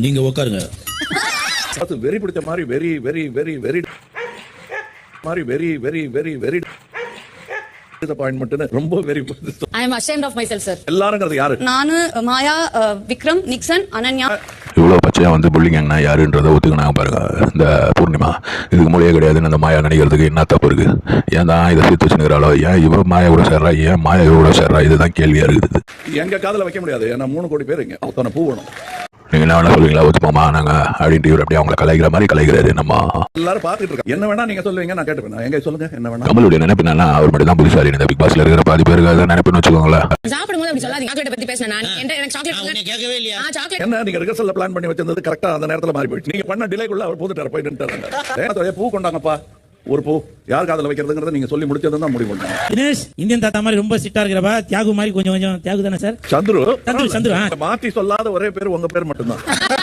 நீங்க உட்காருங்க. அது வெறி பிடிச்ச மாதிரி வெரி வெரி வெரி வெரி மாதிரி வெரி வெரி வெரி வெரி டிசப்பாயின்மென்ட் ரொம்ப very. I am ashamed of myself, sir. எல்லாருங்கிறது யாரு? நானு, மாயா, விக்ரம், நிக்சன், அனன்யா. இவ்வளவு பச்சையா வந்து புள்ளிங்கன்னா யாருன்றதை ஒத்துக்கினாங்க பாருங்க இந்த பூர்ணிமா. இதுக்கு மொழியே கிடையாதுன்னு அந்த மாயா நினைக்கிறதுக்கு என்ன தப்பு இருக்கு? ஏன் தான் இதை சேர்த்து வச்சுக்கிறாளோ, ஏன் இவ மாயா கூட சேர்றா, ஏன் மாயா இவ கூட சேர்றா, இதுதான் கேள்வியா இருக்குது. எங்க காதுல வைக்க முடியாது, ஏன்னா 3 கோடி பேர் இங்க அத்தனை பூ வேணும். நீங்க என்ன வேணா சொல்லுவீங்களா, ஒத்துப்போமா நாங்க அப்படின்ட்டு இவர் அப்படியே அவங்களை கலாய்க்கிற மாதிரி கலாய்க்கிறாரு. நம்ம எல்லாரும் பாத்துட்டு இருக்கோம். என்ன வேணா நீங்க சொல்லுவீங்க, நான் கேட்டுப்பேன். எங்க சொல்லுங்க என்ன வேணா. கமலுடைய நினைப்பு என்னன்னா, அவர் மட்டும் தான் புதுசாரி. இந்த பிக் பாஸ்ல இருக்கிற பாதி பேருக்கு அதான் நினைப்புன்னு வச்சுக்கோங்களேன். சாப்பிடும்போது அப்படி சொல்லாதீங்க. சாக்லேட் பத்தி பேசினேன் நான். எனக்கு சாக்லேட் கேட்கவே இல்லையா? சாக்லேட் என்ன நீங்க ரிஹர்சல்ல பிளான் பண்ணி வச்சிருந்தது கரெக்டா அந்த நேரத்துல மாறி போயிடுச்சு. நீங்க பண்ண டிலேக்குள்ள அவர் போட்டுட்டாரு, போய் நின்னுட்டாரு. பூ கொண்டாங்கப்பா, ஒரு பூ யார் காதல வைக்கிறதுங்கிறத நீங்க சொல்லி முடிச்சதுன்னு தான் முடிவு பண்ணாங்க. தினேஷ் இந்தியன் தாத்தா மாதிரி ரொம்ப சிட்டா இருக்கிறப்ப தியாகு மாதிரி கொஞ்சம் தியாகு தானே சார்? சந்துரு சந்துரு மாத்தி சொல்லாத ஒரே பேர் உங்க பேர் மட்டும்தான்.